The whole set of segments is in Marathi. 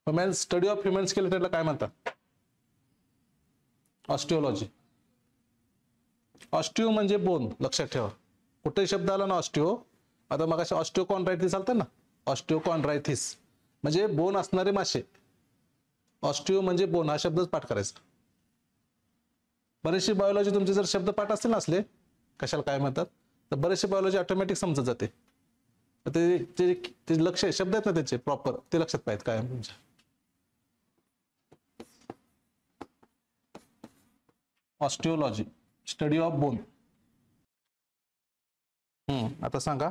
ह्युमन स्टडी ऑफ ह्युमन स्केलेटनला काय म्हणतात? ऑस्टिओलॉजी. ऑस्टिओ म्हणजे बोन, लक्षात ठेवा. कुठे शब्द आला ना ऑस्टिओ, आता मग अशा ऑस्टिओकॉन्ड्रायथिस चालतं ना, ऑस्टिओकॉन्ड्रायथिस म्हणजे बोन असणारे मासे. ऑस्टिओ म्हणजे बोन, हा शब्दच पाठ करायचा. बरेचसे बायोलॉजी तुमचे जर शब्द पाठ असतील नसले, कशाला काय म्हणतात, तर बरेचसे बायोलॉजी ऑटोमॅटिक समजत जाते. ते लक्ष शब्द आहेत ना त्याचे प्रॉपर, ते लक्षात पाहिजे काय तुमच्या. ऑस्टिओलॉजी, स्टडी ऑफ बोन. आता सांगा,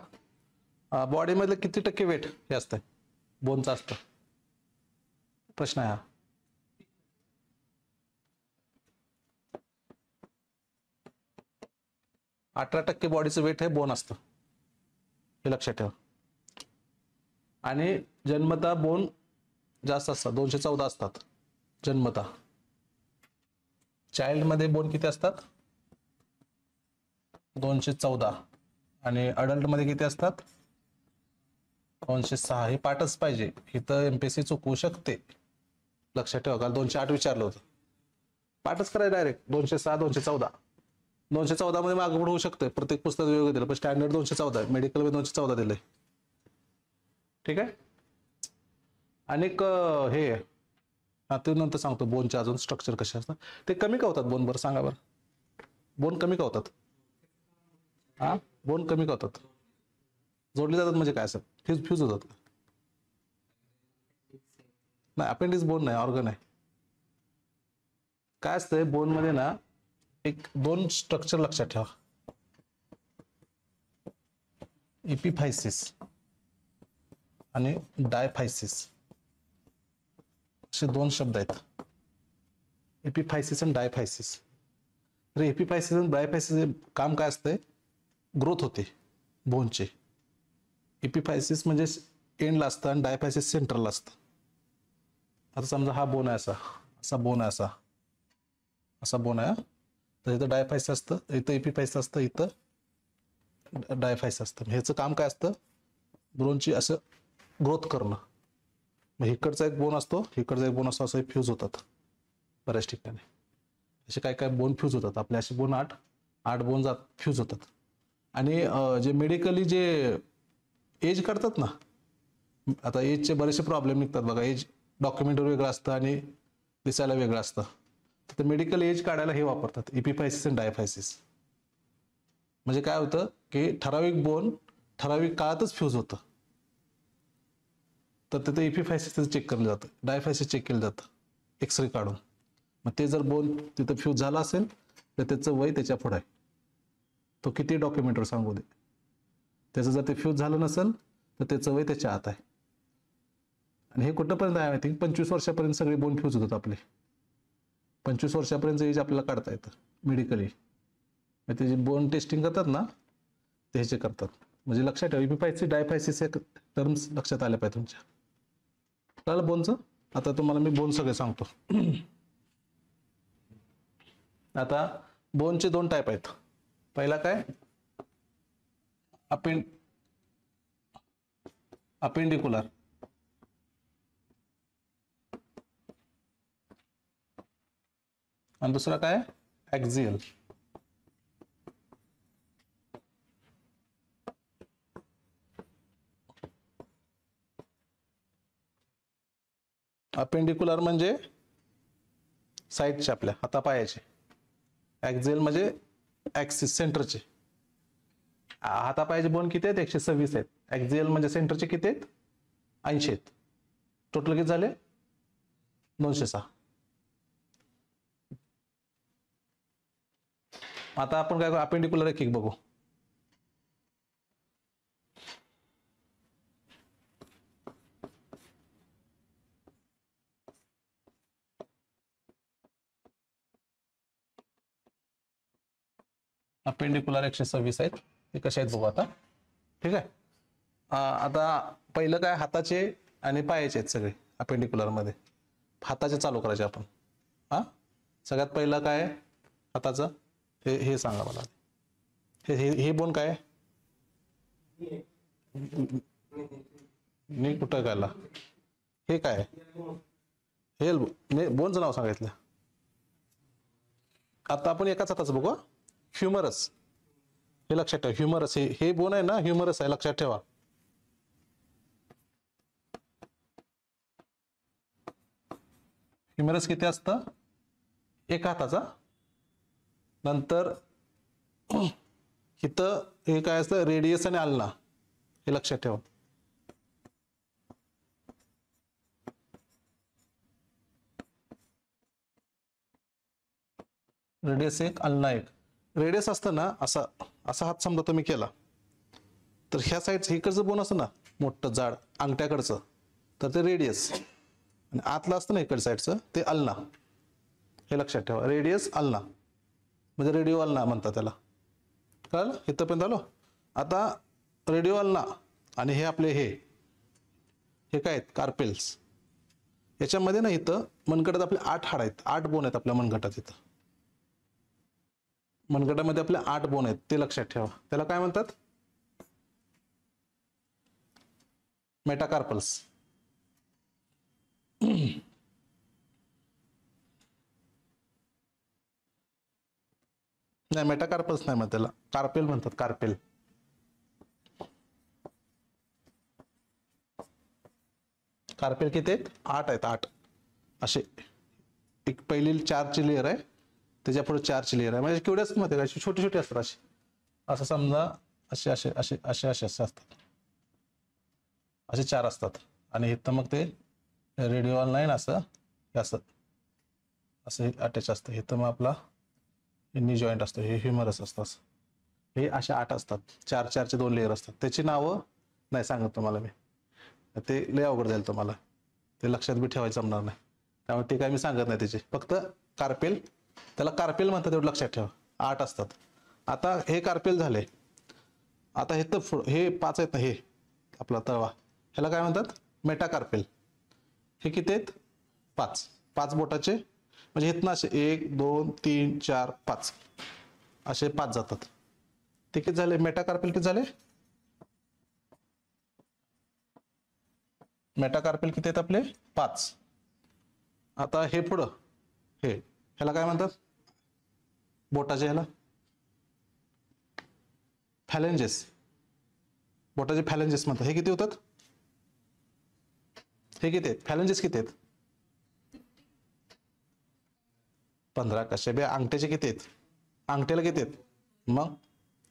बॉडी मधले किती टक्के वेट हे असतं बोनचं असतं? प्रश्न आहे हा. अठरा टक्के बॉडीचं वेट हे बोन असतं, हे लक्षात ठेवा. आणि जन्मता बोन जास्त असतात, 214 असतात जन्मता. चाइल्ड मध्ये बोन किती असतात? 214. आणि अडल्ट मध्ये किती असतात? 206. हे पाठच पाहिजे, इथं एमपीएससी चुकवू शकते, लक्षात ठेवा. काल 208 विचारलं होतं, पाठच करायचं डायरेक्ट. 206, 214. 214 मध्ये मागं पुढे होऊ शकतं, प्रत्येक पुस्तक वेगळं दिलं, पण स्टँडर्ड 214 आहे. मेडिकल मध्ये 214 दिलंय, ठीक आहे. अनेक हे ते नंतर सांगतो बोनचे अजून स्ट्रक्चर कसे असतात. ते कमी का होतात बोन? बरं सांगा बरं, बोन कमी का होतात? हा, बोन कमी का होतात? जोडले जातात म्हणजे काय असं? फ्यूज होतात? नाही, अपेंडिक्स बोन नाही, ऑर्गन आहे. काय असतंय बोन मध्ये ना, एक दोन स्ट्रक्चर लक्षात ठेवा. एपिफायसिस आणि डायफायसिस असे दोन शब्द आहेत. एपिफायसिस आणि डायफायसिस. तर एपिफायसिस आणि डायफायसिस काम काय असतंय? ग्रोथ होते बोनचे. एपिफायसिस म्हणजे एंडला असतं आणि डायफायसिस सेंटरला असतं. आता समजा हा बोन आहे, असा बोन आहे, असा बोन आहे, तर इथं डायफायसिस असतं, इथं एपिफायसिस असतं, इथं डायफायसिस असतं. ह्याचं काम काय असतं? बोनची असं ग्रोथ करणं. मग इकडचा एक बोन असतो, इकडचा एक बोन असतो, असं फ्यूज होतात बऱ्याच ठिकाणी. असे काय काय बोन फ्यूज होतात आपले, असे बोन आठ बोन फ्यूज होतात. आणि जे मेडिकली जे एज करतात ना, आता एजचे बरेचसे प्रॉब्लेम निघतात बघा. एज डॉक्युमेंटवर वेगळं असतं आणि दिसायला वेगळं असतं. तर मेडिकल एज काढायला हे वापरतात, एपिफायसिस आणि डायफायसिस. म्हणजे काय होतं की ठराविक बोन ठराविक काळातच फ्यूज होतं, तर तिथं एपिफायसिस चेक केलं जातं, डायफायसिस चेक केलं जातं एक्सरे काढून. मग ते जर बोन तिथं फ्यूज झाला असेल तर त्याचं वय त्याच्या पुढे आहे, तो किती डॉक्युमेंटवर सांगू दे. त्याचं जर ते फ्यूज झालं नसेल तर त्याचं वय त्याच्या आत आहे. आणि हे कुठंपर्यंत आहे माहिती? 25 वर्षापर्यंत सगळे बोन फ्यूज होतात आपले. 25 वर्षापर्यंत एज आपल्याला काढता येतं मेडिकली. ते जे बोन टेस्टिंग करतात ना, ते ह्याचे करतात. म्हणजे लक्षात ठेवा, एपिफायसिस डायफायसिस हे टर्म्स लक्षात आले पाहिजे तुमच्या. कळलं बोनचं? आता तुम्हाला मी बोन सगळे सांगतो. आता बोनचे दोन टाईप आहेत. पहिला काय? अपेंडिकुलर. आणि दुसरा काय? ॲक्झियल. अपेंडिकुलर म्हणजे साईडचे आपल्या हातापायाचे. ॲक्झियल म्हणजे ॲक्सिस सेंटरचे. हातापायाचे बोन किती आहेत? 126 आहेत. ॲक्झियल म्हणजे सेंटरचे किती आहेत? 80 आहेत. टोटल किती झाले? 206. आता आपण काय करू? अपेंडिकुलर एक एक बघू. अपेंडिकुलर 126 आहेत. ते कसे आहेत बघू आता, ठीक आहे. आता पहिलं काय? हाताचे आणि पायाचे आहेत सगळे अपेंडिकुलर मध्ये. हाताचे चालू करायचे आपण. सगळ्यात पहिलं काय हाताचं? हे सांगा मला. हे बोन काय? मी कुठं गायला? हे काय हे बोनचं नाव सांगितलं. आता आपण एकाच हाताचं बघू. ह्युमरस, हे लक्षात ठेवा. ह्युमरस हे बोन आहे ना, ह्युमरस आहे, लक्षात ठेवा. ह्युमरस किती असतं? एका हाताचा. नंतर इथं हे काय असतं? रेडियस आणि अल्ना, हे लक्षात ठेवा. रेडियस एक, अल्ना एक. रेडियस असतं ना, असा असा हात समजा तुम्ही केला तर ह्या साईडचं इकडचं बोन असतं ना मोठं जाड अंगठ्याकडचं, तर ते रेडियस. आणि आतलं असतं ना इकडच्या साईडचं, ते अल्ना. हे लक्षात ठेवा. रेडियस अल्ना म्हणजे रेडिओ अल्ना म्हणतात त्याला. कळलं? इथंपर्यंत आलो. आता रेडिओ अल्ना आणि हे आपले हे काय आहेत? कार्पेल्स. याच्यामध्ये ना इथं मनगटात आपले 8 हाड आहेत, 8 बोन आहेत आपल्या मनगटात. इथं मनगटामध्ये आपले 8 बोन आहेत, ते लक्षात ठेवा. त्याला काय म्हणतात? मेटाकार्पल्स. नाही, मेटाकार्पल्स नाही म्हणतात त्याला, कार्पेल म्हणतात. कार्पेल. कार्पेल किती आहेत? 8 आहेत. 8 असे. एक पहिली 4ची लेअर आहे, त्याच्या पुढे 4ची लेअर आहे. म्हणजे केवढे असतात माहिती आहे का? छोटे छोटे असतात असे. असं समजा असे असे असे असे असे असे असतात. असे 4 असतात. आणि इथं मग ते रेडिओ लाईन असं असं असं अटॅच असतं. इथं मग आपला नी जॉईंट असतो, हे ह्युमरस असतं. हे अशा 8 असतात. 4-4चे 2 लेअर असतात. त्याची नावं नाही सांगत तुम्हाला मी, ते लय अवघड जाईल तुम्हाला, ते लक्षात बी ठेवायचं जमणार नाही. त्यामुळे ते काय मी सांगत नाही त्याचे. फक्त कार्पेल, त्याला कार्पेल म्हणतात, एवढं लक्षात ठेवा. 8 असतात. आता हे कार्पेल झाले. आता हे तर हे 5 आहेत ना, हे आपला तळवा, ह्याला काय म्हणतात? मेटाकार्पेल. हे किती आहेत? 5. 5 बोटाचे, म्हणजे इथनं असे 1 2 3 4 5 असे 5 जातात. ते किती झाले? मेटाकार्पेल किती झाले? मेटाकार्पेल किती आहेत आपले? 5. आता हे पुढं ह्याला काय म्हणतात? बोटाचे ह्याला फॅलेंजेस. बोटाचे फॅलेंजेस म्हणतात. हे किती होतात? हे किती आहेत? फॅलेंजेस किती आहेत? 15. कसे बे? अंगठ्याचे किती आहेत? अंगठ्याला किती आहेत? मग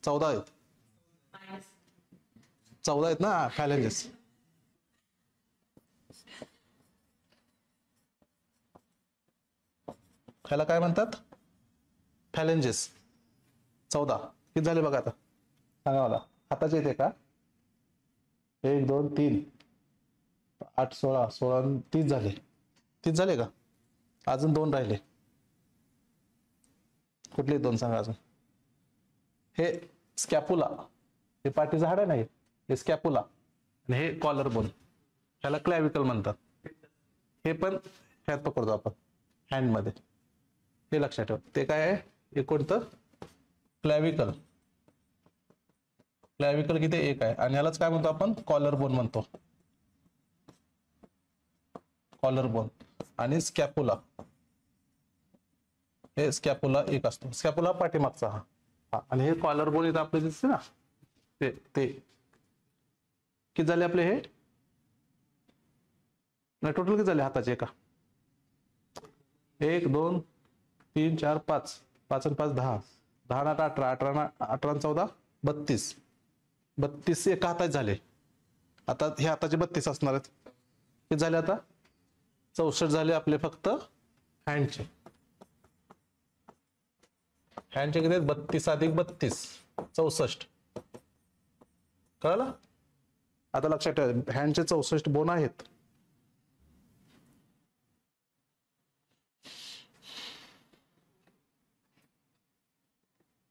14 आहेत. 14 आहेत ना फॅलेंजेस. ह्याला काय म्हणतात? फॅलेंजेस. 14. किती झाले बघा आता? सांगा मला. हाताचे येते का? 1 2 3 8 16 16 30 झाले. 30 झाले का? अजून 2 राहिले. कुठले 2 सांगा अजून? हे स्कॅपुला, हे पाठीचं हाड आहे ना, हे स्कॅपुला. आणि हे कॉलर बोन, ह्याला क्लॅविकल म्हणतात. हे पण ह्यात पकडतो आपण हँडमध्ये. हे लक्षात ठेवा. ते काय आहे? हे कोणतं? क्लॅविकल. क्लॅविकल किती? 1 आहे. आणि ह्यालाच काय म्हणतो आपण? कॉलर बोन म्हणतो. Collar bone. आणि स्कॅपुला, हे स्कॅपुला 1 असतो. स्कॅपुला पाठीमागचा हा. आणि हे कॉलर बोन इथं आपले दिसते ना, ते किती झाले आपले? हे नाही, टोटल किती झाले हाताचे? एका 1 2 3 4 5 5 आणि 5 10 10 आणि 8 18 18 आणि 14 32 32 एका हातात झाले. आता हे हाताचे 32 असणार आहेत. किती झाले आता? 64 झाले आपले फक्त हँडचे. हँडचे किती आहेत? 32 अधिक 32 64. कळलं? आता लक्षात ठेवा, हँडचे 64 बोन आहेत.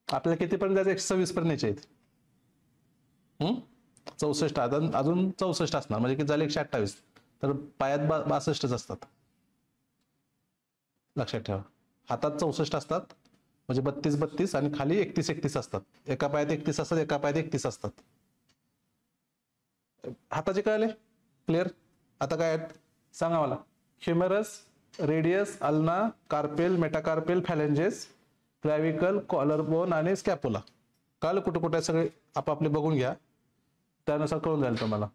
आपल्याला किती पर्यंत जायचं? 126 पर्यंत न्यायचे आहेत. 64 अजून 64 असणार, म्हणजे किती झाले? 128. तर पायात 62 असतात. लक्षात ठेवा. हातात 64 असतात, म्हणजे 32 32 आणि खाली 31 31 असतात. एका पायात 31 असतात, एका पायात 31 असतात. हाताचे कळले? क्लिअर? आता काय आहेत? सांगा मला. ह्युमेरस, रेडियस, अल्ना, कार्पेल, मेटाकार्पेल, फॅलेंजेस, क्लॅव्हिकल, कॉलरबोन आणि स्कॅपुला. कळलं कुठे कुठे सगळे आपापले बघून घ्या, त्यानुसार कळून जाईल तुम्हाला.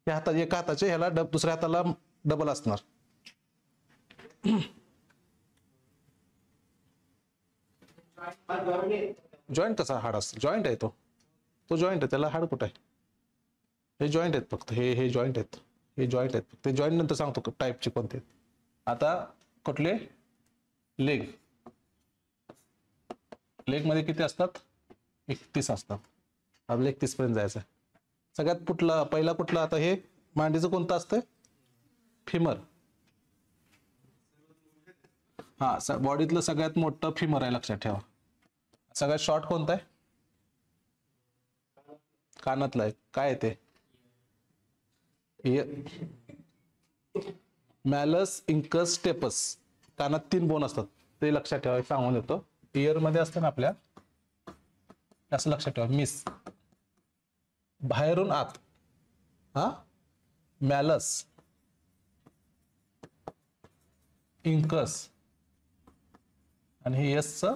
या हातात एका हाताचे ह्याला दुसऱ्या हाताला डबल असणार. जॉईंट कसा हाड असतो? जॉईंट आहे तो, तो जॉईंट आहे, त्याला हाड कुठं आहे? हे जॉईंट आहेत फक्त, हे जॉईंट आहेत, हे जॉईंट आहेत. ते जॉईंट नंतर सांगतो टाईपचे कोणते. आता कुठले? लेग. लेग मध्ये किती असतात? 31 असतात. आपलं 31 पर्यंत जायचं. सगळ्यात पहिला कुठला? आता हे मांडीचं कोणतं असतं? फिमर. हा, बॉडीतलं सगळ्यात मोठं फिमर आहे, लक्षात ठेवा. सगळ्यात शॉर्ट कोणतं आहे? कानातलं आहे. काय आहे ते? मॅलस, इंकस, स्टेपस. कानात 3 बोन असतात, ते लक्षात ठेवा. सांगून देतो. इयर मध्ये असतं ना आपल्या, असं लक्षात ठेवा. मिस, बाहेरून आत. हा, मॅलस, इंकस आणि हे यसचं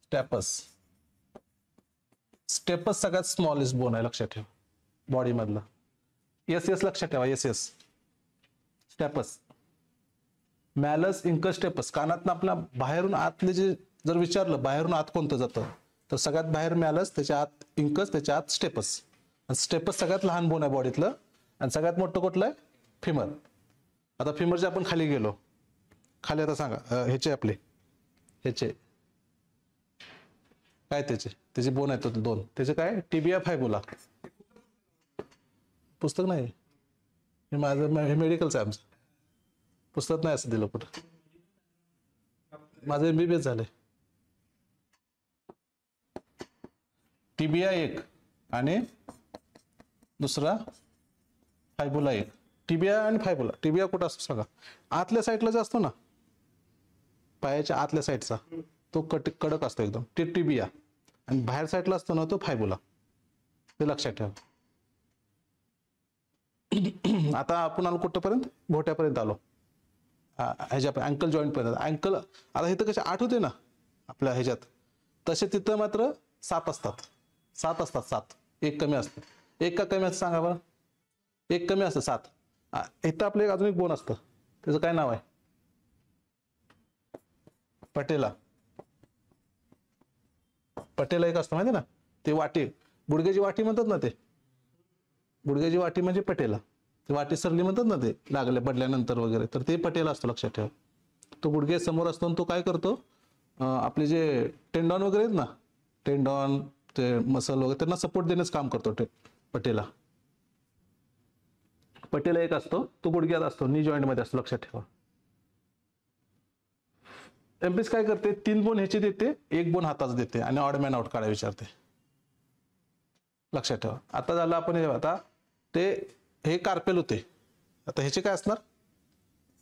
स्टेपस. स्टेपस सगळ्यात स्मॉलेस्ट बोन आहे, लक्षात ठेवा बॉडी मधलं. एस लक्षात ठेवा. S stapes, malleus, incus, stapes. कानातनं आपल्या बाहेरून आतले जे जर विचारलं बाहेरून आत कोणतं जातं, तर सगळ्यात बाहेर मॅलस, त्याच्या आत इंकस, त्याच्या आत स्टेपस. स्टेपस सगळ्यात लहान बोन आहे बॉडीतलं, आणि सगळ्यात मोठं कुठलं आहे? फिमर. आता फिमरचे आपण खाली गेलो. खाली आता सांगा ह्याचे, आपले ह्याचे काय, त्याचे बोन आहेत 2. त्याचे काय? टिबिया, फायबुला. पुस्तक नाही हे माझं, हे मेडिकलचं आहे आमचं. पुस्तक नाही असं दिलं कुठं. माझं MBBS झालंय. टिबिया 1 आणि दुसरा फायबुला 1. टिबिया आणि फायबुला. टिबिया कुठं असतो सांगा? आतल्या साईडला जो असतो ना, पायाच्या आतल्या साईडचा, तो कडक असतो एकदम, ते टिबिया. आणि बाहेर साईडला असतो ना, तो फायबुला. ते लक्षात ठेवा. आता आपण आलो कुठपर्यंत? घोट्यापर्यंत आलो. ह्याच्या अँकल जॉईंट पर्यंत. अँकल आता इथं कसे 8 होते ना आपल्या ह्याच्यात, तसे तिथं मात्र 7 असतात. 7 असतात. 7 एक कमी असतं. एक का कमी असतं सांगा बरं? एक कमी असतं, 7. इथं आपलं अजून एक बोन असतं, त्याचं काय नाव आहे? पटेला. पटेला एक असतं, माहिती ना? ते वाटी, गुडघ्याची वाटी म्हणतात ना, ते गुडघ्याची वाटी म्हणजे पटेला. ते वाटी सरली म्हणतात ना, ते लागले पडल्यानंतर वगैरे, तर ते पटेला असतो, लक्षात ठेवा. तो गुडघे समोर असतो, तो काय करतो? आपले जे टेंडॉन वगैरे आहेत ना, टेंडॉन, ते मसल वगैरे, त्यांना सपोर्ट देण्याचं काम करतो पटेला. पटेला एक असतो, तो गुडघ्यात असतो, नी जॉईंट मध्ये असतो, लक्षात ठेवा. एमपीएस काय करते? 3 बोन ह्याची देते, 1 बोन हाताच देते, आणि ऑड मॅन आउट काढा विचारते, लक्षात ठेवा. आता झालं आपण, आता ते हे कार्पेल होते. आता ह्याचे काय असणार?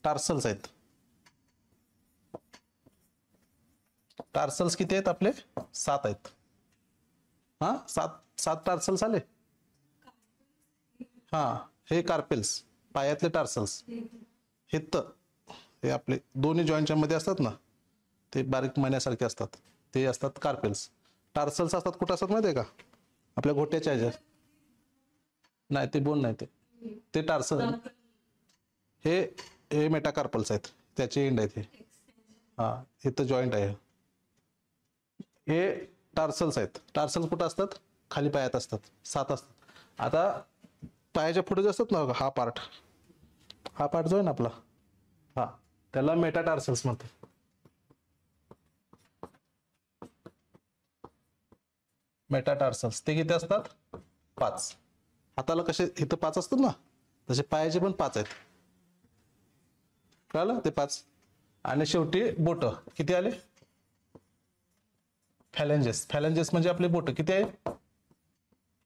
टार्सल्स आहेत. टार्सल्स किती आहेत आपले? 7 आहेत. हा, 7 टार्सल्स आले. हा, हे कार्पेल्स, पायातले टार्सल्स. हे आपले दोन्ही जॉईंटच्या मध्ये असतात ना, ते बारीक मण्यासारखे असतात, ते असतात कार्पेल्स. टार्सल्स असतात कुठं असतात माहिती आहे का? आपल्या घोट्याच्या ह्याच्यात. नाही, ते बोन नाही, ते टार्सल. हे मेटाकार्पल्स आहेत, त्याचे एंड आहेत हे. हा, हे तर जॉईंट आहे. हे टार्सल्स आहेत. टार्सल्स कुठं असतात? खाली पायात असतात. 7 असतात. आता पायाच्या पुढे जे असतात ना, हा पार्ट जो आहे ना आपला, हा, त्याला मेटाटार्सल्स म्हणतात. मेटाटार्सल्स ते किती असतात? 5. हाताला कसे इथं 5 असतात ना, तसे पायाचे पण 5 आहेत. कळलं? ते 5. आणि शेवटी बोट किती आले? फॅलेंजेस. फॅलेंजेस म्हणजे आपले बोट किती आहेत?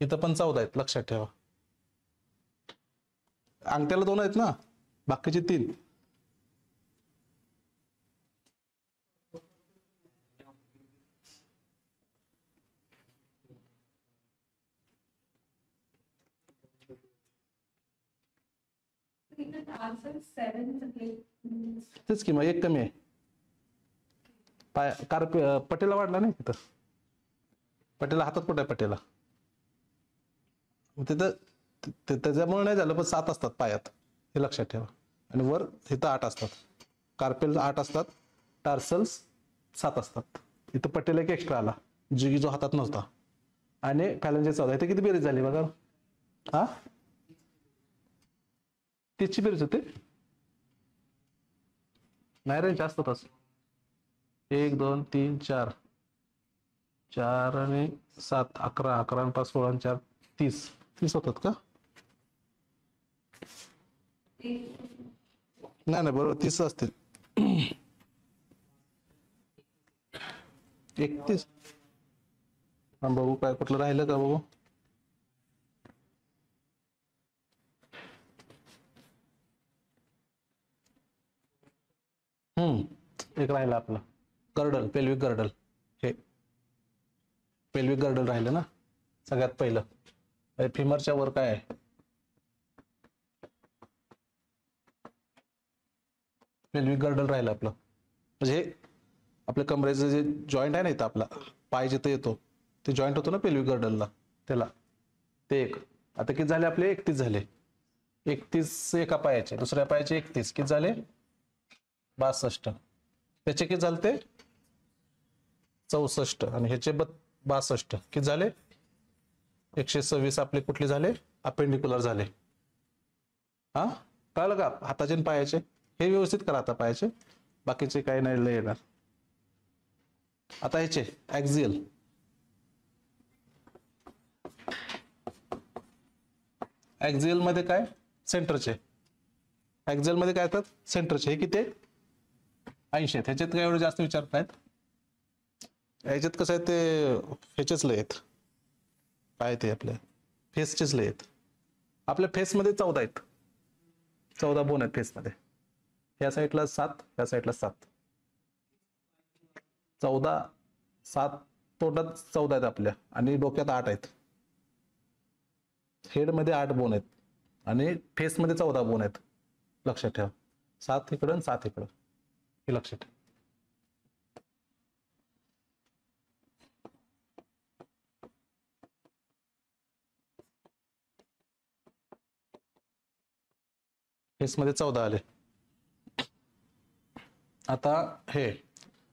इथं पण 14 आहेत, लक्षात ठेवा. अंगठ्याला 2 आहेत ना, बाकीचे 3. तेच की मग एक कमी आहे. पाय पटेला वाढला नाही तिथं. पटेला हातात कुठे आहे पटेला? तिथं त्याच्यामुळे नाही झालं, पण 7 असतात पायात, हे लक्षात ठेवा. आणि वर इथं 8 असतात. कार्पेल 8 असतात, टार्सल्स 7 असतात. इथं पटेल एक एक्स्ट्रा आला, जो हातात नव्हता. आणि फॅलंजेस 14. इथे किती बेरीज झाली बघा? हा, 30ची बेरीज होते. नाही रे, जास्त तास. 1 2 3 4 4 आणि 7 11 11 आणि 5 16 आणि 4 30 होतात का? नाही नाही, बरोबर 30 असतील. 31. हा, बघू काय कुठलं राहिलं का बघू. एक राहिलं आपलं गर्डल, पेल्विक गर्डल. हे पेल्विक गर्डल राहिलं ना सगळ्यात पहिलं. फिमरच्या वर काय आहे? पेल्विक गर्डल राहिलं आपलं. म्हणजे आपल्या कमरेचं जे जॉईंट आहे ना इथं, आपला पाय जिथं येतो ते जॉईंट होतो ना पेल्विक गर्डलला, त्याला ते एक. आता किती झाले आपले? 31 झाले. 31 एका पायाचे, दुसऱ्या पायाचे 31 किती झाले? 62. त्याचे किती झाले? ते 64. आणि ह्याचे 62 किती झाले? 126 आपले कुठले झाले? अपेंडिक्युलर झाले. हा, कळलं का? हाताचे आणि पायाचे हे व्यवस्थित करा आता. पायाचे बाकीचे काही नाही लय येणार. आता ह्याचे ऍक्झियल. ऍक्झियल मध्ये काय? सेंटरचे. ऍक्झियल मध्ये काय येतात? सेंटरचे. हे किती? 80 आहेत. ह्याच्यात काय एवढे जास्त विचारत नाहीत. ह्याच्यात कसं आहे ते ह्याचेच लय आहेत. काय ते आपल्या फेसचेच लय आहेत. आपल्या फेसमध्ये 14 आहेत. 14 बोन आहेत फेसमध्ये. या साईडला 7, या साईडला 7. 14, 7 तोंडात 14 आहेत आपल्या, आणि डोक्यात 8 आहेत. हेड मध्ये 8 बोन आहेत आणि फेसमध्ये 14 बोन आहेत. लक्षात ठेवा. 7 इकडं आणि 7 इकडं, हे लक्षात ठेवा. फेसमध्ये 14 आले. आता हे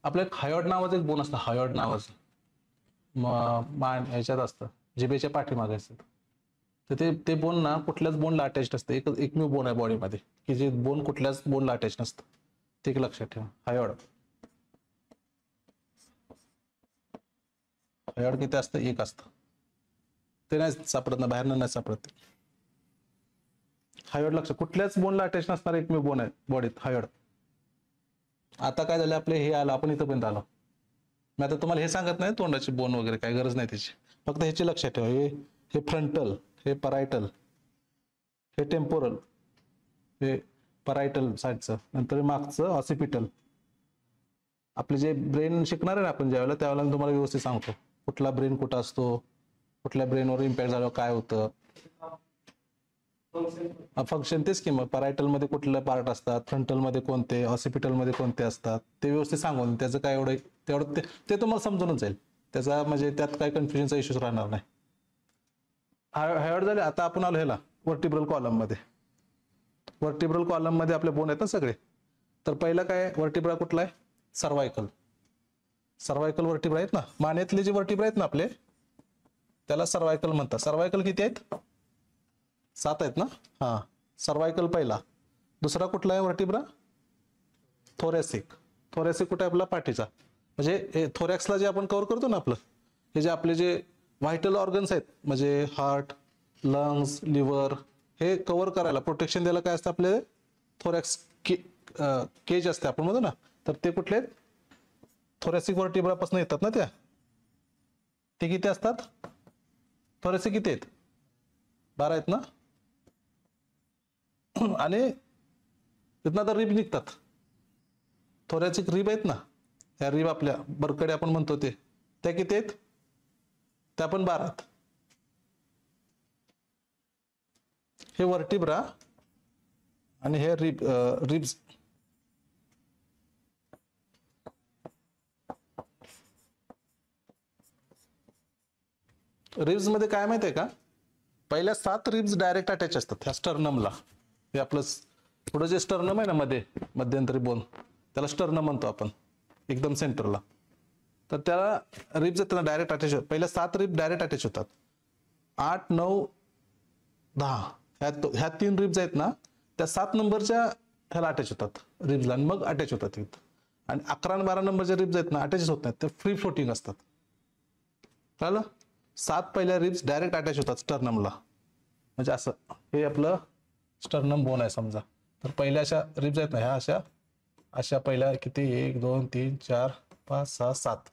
आपलं एक हायॉड नावाचं एक बोन असतं. हायॉड नावाचं मान ह्याच्यात असतं, जिभेच्या पाठीमागे असतं. तर ते बोन ना कुठल्याच बोनला अटॅच असतं. एकमेव बोन आहे बॉडीमध्ये की जे बोन कुठल्याच बोनला अटॅच नसतं. ते एक लक्षात ठेवा. हायॉड. हायॉड किती असतं? 1 असतं. ते नाही सापडत ना, बाहेर नाही सापडत. हायॉड लक्षात, कुठल्याच बोनला अटॅच नसणार एकमेव बोन आहे बॉडीत, हायॉड. आता काय झालं आपले, हे आलं, आपण इथं पर्यंत आलो. मी आता तुम्हाला हे सांगत नाही तोंडाची बोन वगैरे, काही गरज नाही त्याची. फक्त ह्याची लक्षात ठेवा. हे फ्रंटल, हे परायटल, हे टेम्पोरल, हे परायटल साईडचं, नंतर मागचं ऑसिपिटल. आपले जे ब्रेन शिकणार आहे ना आपण ज्यावेळेला, त्यावेळेला तुम्हाला व्यवस्थित सांगतो कुठला ब्रेन कुठं असतो, कुठल्या ब्रेनवर इम्पॅक्ट झाल्यावर काय होतं. फंक्शन तेच की मग परायटल मध्ये कुठले पार्ट असतात, फ्रंटल मध्ये कोणते, ऑसिपिटल मध्ये कोणते असतात, ते व्यवस्थित सांगून त्याचं काय एवढं तेवढं ते तुम्हाला समजूनच जाईल. त्याचा म्हणजे त्यात काय कन्फ्युजनचा इश्यूज राहणार नाही. हायॉड झाले. आता आपण आलो ह्याला वर्टिब्रल कॉलम मध्ये. वर्टिब्रल कॉलम मध्ये आपले बोन आहेत ना सगळे. तर पहिला काय वर्टिब्रा कुठला आहे? सर्वायकल. सर्वायकल वर्टिब्रा आहेत ना, मानेतले जे वर्टिब्रा आहेत ना आपले, त्याला सर्वायकल म्हणतात. सर्वायकल किती आहेत? 7 आहेत ना. हा, सर्वायकल पहिला. दुसरा कुठला आहे वर्टिब्रा? थोरॅसिक. थोरॅसिक कुठे आहे आपला? पाठीचा. म्हणजे थोरॅक्सला जे आपण कव्हर करतो ना आपलं, हे जे आपले जे व्हायटल ऑर्गन्स आहेत, म्हणजे हार्ट, लंग्स, लिव्हर, हे कव्हर करायला, प्रोटेक्शन द्यायला काय असतं आपले? थोरॅक्स केज असते आपण म्हणतो ना. तर ते कुठले आहेत? थोरॅसिक वर्टिब्रापासून येतात ना त्या. ते किती असतात? थोरॅसिक किती आहेत? 12 आहेत ना. आणि तिथनं तर रिब निघतात. थोरॅसिक रिब आहेत ना, त्या रिब आपल्या बरकडे आपण म्हणतो ते, त्या किती आहेत? त्या पण 12 आहेत. हे वर्टिब्रा आणि हे रिब्स. रिब्स मध्ये काय माहिती आहे का, पहिल्या 7 रिब्स डायरेक्ट अटॅच असतात ह्या स्टर्नमला. हे आपलं पुढे जे स्टर्नम आहे ना मध्ये मध्यंतरी बोन, त्याला स्टर्नम म्हणतो आपण, एकदम सेंटरला. तर त्याला रिब्स आहेत ना डायरेक्ट अटॅच होतात. पहिल्या 7 रिब डायरेक्ट अटॅच होतात. 8, 9, 10 ह्या 3 रिब्स आहेत ना, त्या 7 नंबरच्या ह्याला अटॅच होतात रिब्सला, आणि मग अटॅच होतात इथं. आणि 11 आणि 12 नंबरच्या रिब्स आहेत ना अटॅच होत नाहीत, ते फ्री फ्लोटिंग असतात. कळलं? 7 पहिल्या रिब्स डायरेक्ट अटॅच होतात स्टर्नमला. म्हणजे असं हे आपलं स्टर्नम बोन आहे समजा. तर पहिल्या अशा रिब्स आहेत ना ह्या अशा पहिल्या किती 1, 2, 3, 4, 5, 6, 7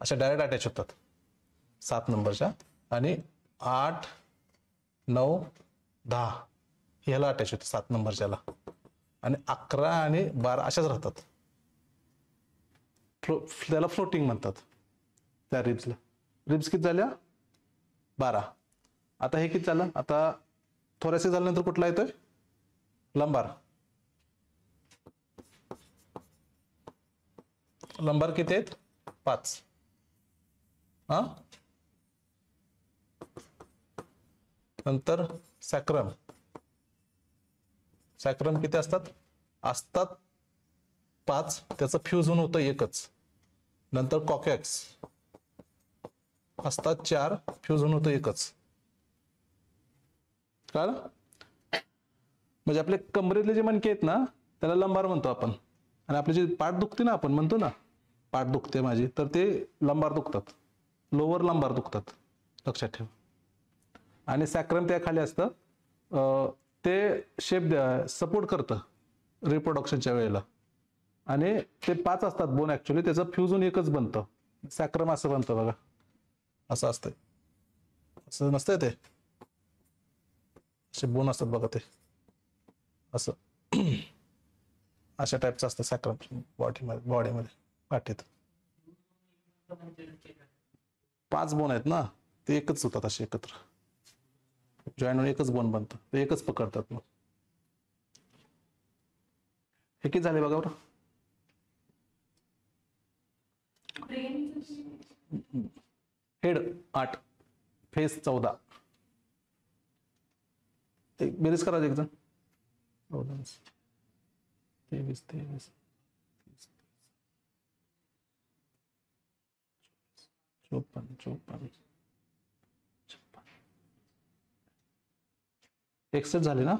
अशा डायरेक्ट अटॅच होतात 7 नंबरच्या. आणि 8, 9, 10 ह्याला अटॅच होतं 7 नंबरच्याला. आणि 11 आणि 12 अशाच राहतात. त्याला फ्लोटिंग म्हणतात त्या रिब्सला. रिब्स किती झाल्या? 12. आता हे किती झालं? आता थोरॅसिक झाल्यानंतर कुठला येतोय? लंबार. लंबार किती आहेत? 5. हा, नंतर सॅक्रम. सॅक्रम किती असतात? 5. त्याचं फ्युजन होतं 1च. नंतर कॉकॅक्स असतात 4, फ्युजन होतं 1च. कळलं? म्हणजे आपले कमरेतले जे मणके आहेत ना त्याला लंबार म्हणतो आपण. आणि आपली जी पाठ दुखते ना, आपण म्हणतो ना पाठ दुखते माझी, तर ते लंबार दुखतात, लोअर लंबार दुखतात, लक्षात ठेवा. आणि सॅक्रम त्या खाली असतं, ते शेप सपोर्ट करतं रिप्रोडक्शनच्या वेळेला. आणि ते 5 असतात बोन ऍक्च्युली, त्याचं फ्युजन 1च बनतं. सॅक्रम असं बनतं बघा, असं असतंय, असं नसतंय ते, असे बोन असतात बघा ते असं. अशा टाईपचं असतं सॅक्रम बॉडीमध्ये पाठीत. 5 बोन आहेत ना, ते एकच होतात असे एकत्र जॉईन होऊन 1च बोन बनतं, ते 1च पकडतात. मग हे किती झाले बघा बरं? Head 8, face 14. बेरीज करा एक जण. 23, 23, 54, 54, 61 झाले ना?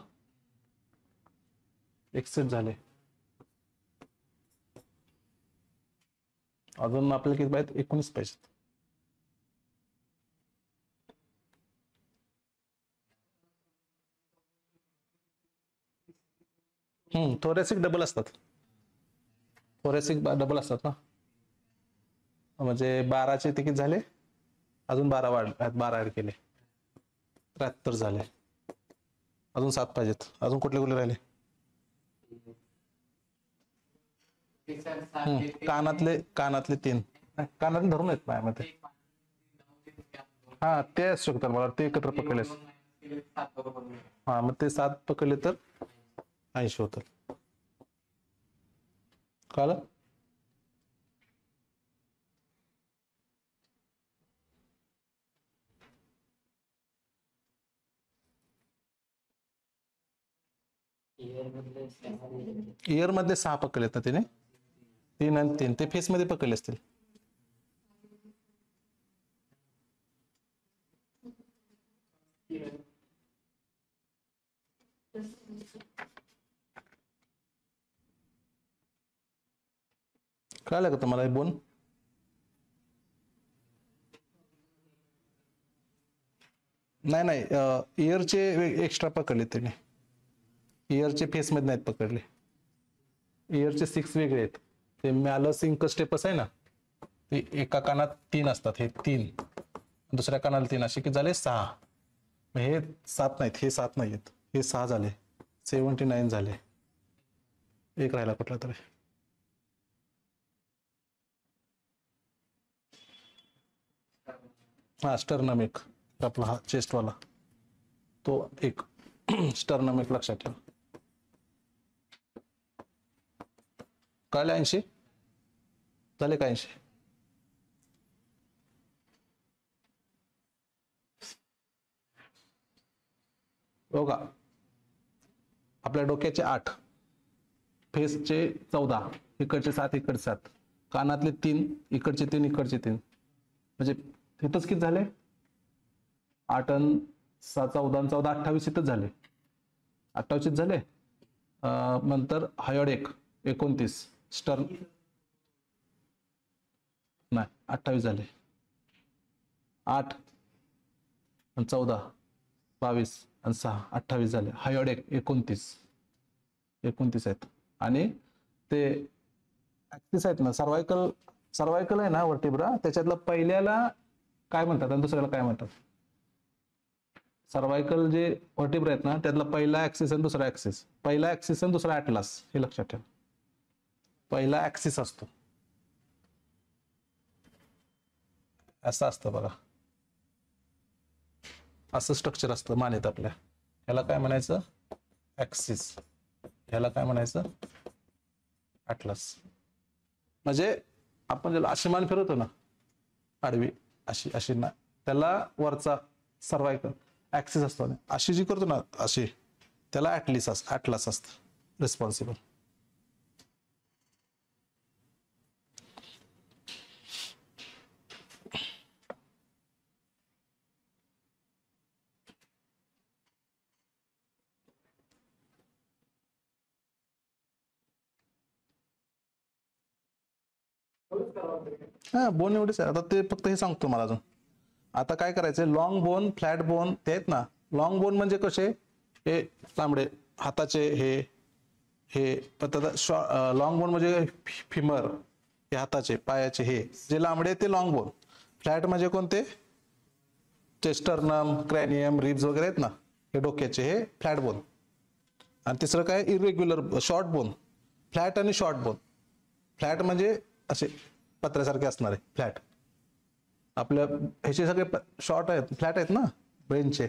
61 झाले. अजून आपल्याला किती पाहिजेत? 19 पाहिजेत. थोरॅसिक डबल असतात. थोरॅसिक डबल असतात ना. म्हणजे 12चे तिकीट झाले, अजून 12 वाढले, 12 ऍड केले, 73 झाले. अजून 7 पाहिजेत. अजून कुठले कुठले राहिले? कानातले 3. कानातले धरून आहेत पायामध्ये. हा, ते असू शकतात मला ते एकत्र पकडले. हा, मग ते 7 पकडले तर 80 होतात. कळलं? इयर मधले 6 पकडलेत ना तिने. 3 आणि 3 ते फेस मध्ये पकडले असतील. कळलं का तुम्हाला हे बोन? नाही, इयरचे एक्स्ट्रा पकडले त्याने. इयरचे फेस मध्ये नाहीत पकडले. इयरचे 6 वेगळे आहेत. ते मॅलस इंकस्टेपस आहे ना, ते एका कानात 3 असतात, हे 3, दुसऱ्या कानाला 3, असे किती झाले? 6. हे 7 नाहीत, हे 7 नाही आहेत, हे 6 झाले, 79 झाले. एक राहिला कुठला तरी. हा, स्टर्नम एक आपला, हा चेस्टवाला तो एक. स्टर्नम एक लक्षात ठेवा. कळले 80 झाले का 80? बघा आपल्या डोक्याचे 8, फेसचे 14, इकडचे 7, इकडचे 7, कानातले 3, इकडचे 3, इकडचे 3, म्हणजे इथंच किती झाले? 8 आणि 6, 14 आणि 14, 28 इथंच झाले. 28 झाले. नंतर हायॉड 1, 29, स्टर्न नाही 28 झाले. 8 आणि 14, 22 आणि 6, 28 झाले. हायॉड 1, 29 आहेत. आणि ते ऍक्सिस आहेत ना, सर्वायकल आहे ना वर्टिब्रा, त्याच्यातलं पहिल्याला काय म्हणतात आणि दुसऱ्याला काय म्हणतात? सर्वायकल जे वर्टिब्रा आहेत ना, त्यातला पहिला ऍक्सिस आणि दुसरा ऍक्सिस, पहिला ऍक्सिस आणि दुसरा ऍटलास, हे लक्षात ठेवा. पहिला ऍक्सिस असतो असं असतं बघा, असं स्ट्रक्चर असतं मानेत आपल्या. ह्याला काय म्हणायचं? ऍक्सिस. ह्याला काय म्हणायचं? ऍटलास. म्हणजे आपण ज्याला अशी मान फिरवतो ना, आडवी अशी अशी ना, त्याला वरचा सर्वायकल ऍक्सिस असतो. अशी जी करतो ना अशी, त्याला ऍटलास असतं रिस्पॉन्सिबल. हा बोन एवढेच आहे. आता ते फक्त हे सांगतो मला अजून. आता काय करायचंय, लॉंग बोन, फ्लॅट बोन ते आहेत ना. लॉंग बोन म्हणजे कसे? हे लांबडे हाताचे, हे लॉंग बोन म्हणजे फिमर, हे हाताचे पायाचे, हे जे लांबडे ते लॉंग बोन. फ्लॅट म्हणजे कोणते? चेस्टर्नम, क्रॅनियम, रिब्स वगैरे आहेत ना, हे डोक्याचे, हे फ्लॅट बोन. आणि तिसरं काय? Irregular short bone. फ्लॅट आणि शॉर्ट बोन. फ्लॅट म्हणजे असे पत्र्यासारखे असणारे फ्लॅट. आपल्या ह्याचे सगळे शॉर्ट आहेत, फ्लॅट आहेत ना ब्रेनचे,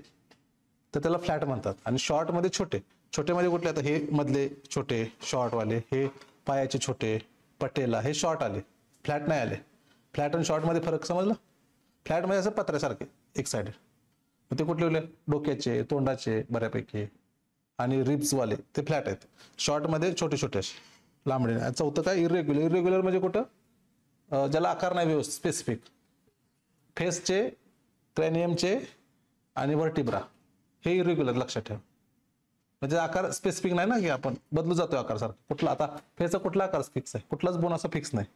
तर त्याला फ्लॅट म्हणतात. आणि शॉर्ट मध्ये छोटे. छोटे मध्ये कुठले? आता हे मधले छोटे शॉर्ट वाले, हे पायाचे छोटे पटेला, हे शॉर्ट आले, फ्लॅट नाही आले. फ्लॅट आणि शॉर्ट मध्ये फरक समजला? फ्लॅट मध्ये असं पत्र्यासारखे एक साइड, ते कुठले उरले? डोक्याचे, तोंडाचे बऱ्यापैकी, आणि रिब्स वाले ते फ्लॅट आहेत. शॉर्ट मध्ये छोटे छोटे असे लांबडे. चौथं काय? इरेग्युलर. इरेग्युलर म्हणजे कुठं? ज्याला आकार नाही व्यवस्थित, स्पेसिफिक. फेसचे, क्रॅनियमचे आणि वर्टिब्रा हे इरेग्युलर, लक्षात ठेवा. म्हणजे आकार स्पेसिफिक नाही ना, की आपण बदलू जातोय आकार सारखा. कुठला आता फेसचा कुठला आकार फिक्स आहे? कुठलाच बोन असा फिक्स नाही,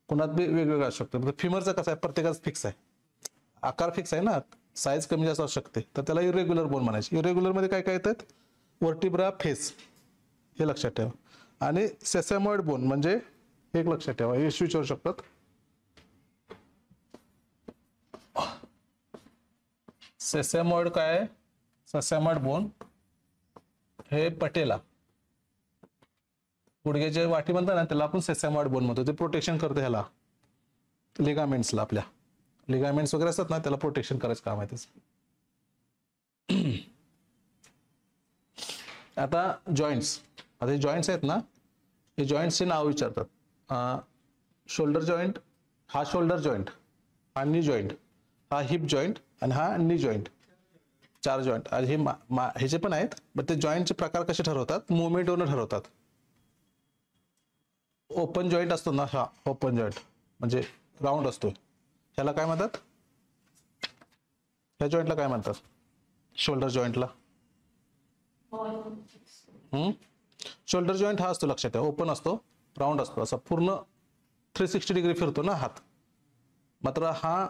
कुणात बी वेगवेगळा असू शकतो. फिमरचा कसा आहे? प्रत्येकाच फिक्स आहे, आकार फिक्स आहे ना, साईज कमी जास्त असू शकते, तर त्याला इरेग्युलर बोन म्हणायचे. इरेग्युलर मध्ये काय काय येतात? वर्टिब्रा, फेस, हे लक्षात ठेवा. आणि सेसॅमॉइड बोन म्हणजे एक लक्षात ठेवा, हे विचारू शकतात. सेसॅमॉइड काय? सेसॅमॉइड बोन हे पटेला, गुडघ्याचे वाटी म्हणतात ना, त्याला आपण सेसॅमॉइड बोन म्हणतो. ते प्रोटेक्शन करते ह्याला, लिगामेंट्सला. आपल्या लिगामेंट्स वगैरे असतात ना, त्याला प्रोटेक्शन करायचं काम आहे त्याचं. आता जॉईंट्स. आता हे जॉईंट्स आहेत ना, हे जॉईंट्सचे नाव विचारतात. शोल्डर जॉईंट, हा शोल्डर जॉईंट, हा नी जॉईंट, हा हिप जॉईंट आणि हा नी जॉईंट. 4 जॉईंट. आणि हे ह्याचे पण आहेत, पण ते जॉईंटचे प्रकार कसे ठरवतात? मुवमेंटवरून ठरवतात. ओपन जॉईंट असतो ना, हा ओपन जॉईंट म्हणजे राऊंड असतो, ह्याला काय म्हणतात? ह्या जॉईंटला काय म्हणतात? शोल्डर जॉईंटला. शोल्डर जॉईंट हा असतो, लक्षात ठेवा, ओपन असतो, राऊंड असतो, असा पूर्ण 360 डिग्री फिरतो ना हात. मात्र हा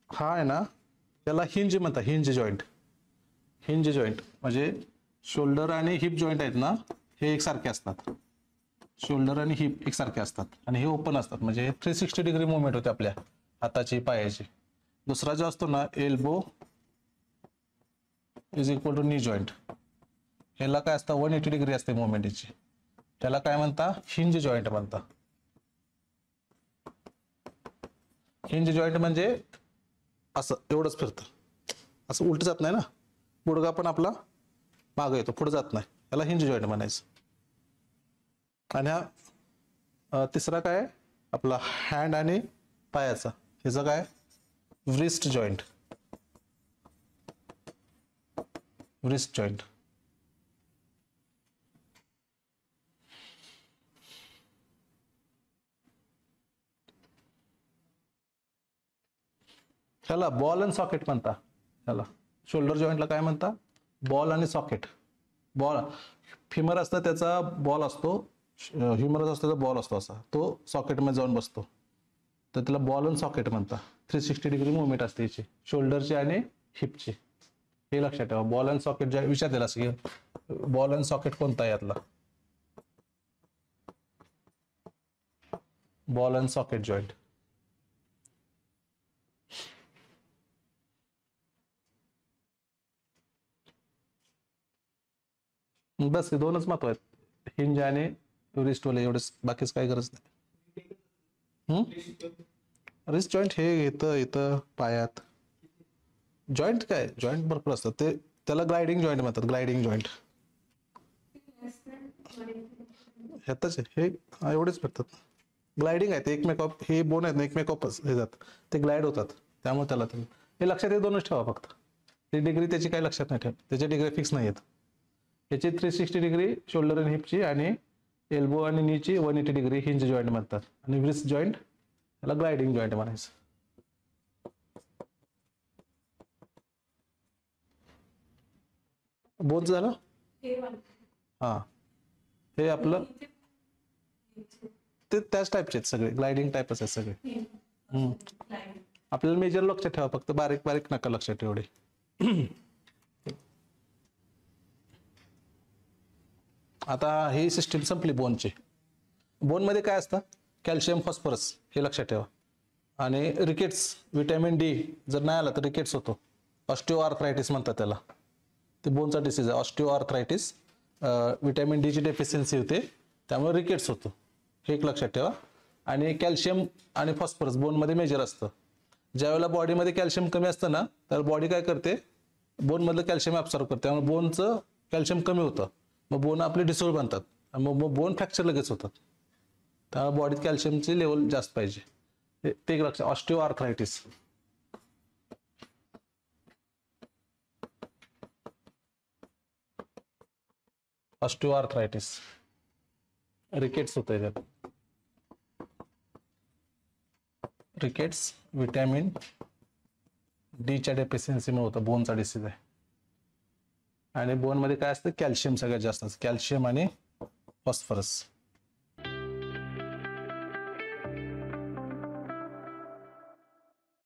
आहे ना, त्याला हिंज म्हणतात, हिंज जॉईंट. हिंज जॉईंट म्हणजे शोल्डर आणि हिप जॉईंट आहेत ना, हे एकसारखे असतात. शोल्डर आणि हिप एकसारखे असतात आणि हे ओपन असतात, म्हणजे 360 डिग्री मुवमेंट होते आपल्या हाताची, पायाची. दुसरा जो असतो ना, एल्बो इज इक्वल टू नी जॉईंट, ह्याला काय असतं? 180 डिग्री असते मुवमेंटची, त्याला काय म्हणता? हिंज जॉईंट म्हणता. हिंज जॉईंट म्हणजे असं एवढंच फिरतं, असं उलट जात नाही ना, गुडघा पण आपला मागे येतो, पुढे जात नाही, त्याला हिंज जॉईंट म्हणायचं. आणि हा तिसरा काय आपला हँड आणि पायाचा, ह्याचं काय व्रिस्ट जॉईंट. व्रिस्ट जॉईंट ह्याला बॉल आणि सॉकेट म्हणता. ह्याला शोल्डर जॉईंटला काय म्हणता, बॉल आणि सॉकेट. बॉल फिमर असतं त्याचा बॉल असतो, ह्युमरस असतो त्याचा बॉल असतो, असा तो सॉकेटमध्ये जाऊन बसतो, तर त्याला बॉल आणि सॉकेट म्हणता. 360 डिग्री मुवमेंट असते याची शोल्डरची आणि हिपची. हे लक्षात ठेवा. बॉल अँड सॉकेट ज्या विचारलेला असेल, बॉल अँड सॉकेट कोणता आहे यातला, बॉल अँड सॉकेट जॉईंट. बस हे दोनच महत्व आहेत, हिंज आणि रिस्टवाले, एवढेच, बाकीच काही गरज नाही. रिस्ट जॉईंट हे येतं इथं पायात. जॉईंट काय, जॉईंट भरपूर असतात, ते त्याला ग्लायडिंग जॉईंट म्हणतात. ग्लायडिंग जॉईंट ह्यातच हे एवढेच भेटतात. ग्लायडिंग आहे ते एकमेकावर, हे बोन आहेत ना एकमेकावर हे जात, ते ग्लाइड होतात, त्यामुळे त्याला हे लक्षात, हे दोनच ठेवा फक्त. ती डिग्री त्याची काही लक्षात नाही ठेवा, त्याची डिग्री फिक्स नाही आहेत. याची 360 डिग्री शोल्डर आणि हिपची, आणि एल्बो आणि नीची 180 डिग्री हिंज जॉईंट म्हणतात. आणि व्रिस्ट जॉईंट याला ग्लायडिंग जॉईंट म्हणायचं. बोथ झालं. हा हे आपलं ते त्याच टाईपचे आहेत सगळे, ग्लायडिंग टाईपच आहेत सगळे. आपल्याला मेजर लक्षात ठेवा फक्त, बारीक बारीक नका लक्षात ठेवडे. आता ही सिस्टीम संपली बोनची. बोनमध्ये काय असतं, कॅल्शियम, फॉस्फरस, हे लक्षात ठेवा. आणि रिकेट्स, विटॅमिन डी जर नाही आला तर रिकेट्स होतो. ऑस्टिओआर्थरायटिस म्हणतात त्याला, ते बोनचा डिसीज आहे ऑस्टिओआर्थरायटिस. विटॅमिन डीची डेफिशियन्सी होते, त्यामुळे रिकेट्स होतो, हे एक लक्षात ठेवा. आणि कॅल्शियम आणि फॉस्फरस बोनमध्ये मेजर असतं. ज्यावेळेला बॉडीमध्ये कॅल्शियम कमी असतं ना, तर बॉडी काय करते, बोनमधलं कॅल्शियम ॲब्सॉर्ब करते, त्यामुळे बोनचं कॅल्शियम कमी होतं, मग बोन आपले डिसॉल्व बनतात, मग बोन फ्रॅक्चर लगेच होतात. त्यामुळे बॉडीत कॅल्शियमची लेवल जास्त पाहिजे, ते एक लक्षात. ऑस्टिओआर्थरायटिस, ऑस्टिओआर्थरायटिस, रिकेट्स होत आहे त्यात. रिकेट्स विटॅमिन डीच्या डेफिशियन्सीमुळे होतं, बोनचा डिसीज आहे. आणि बोनमध्ये काय असतं, कॅल्शियम सगळ्यात जास्त असतं, कॅल्शियम आणि फॉस्फरस.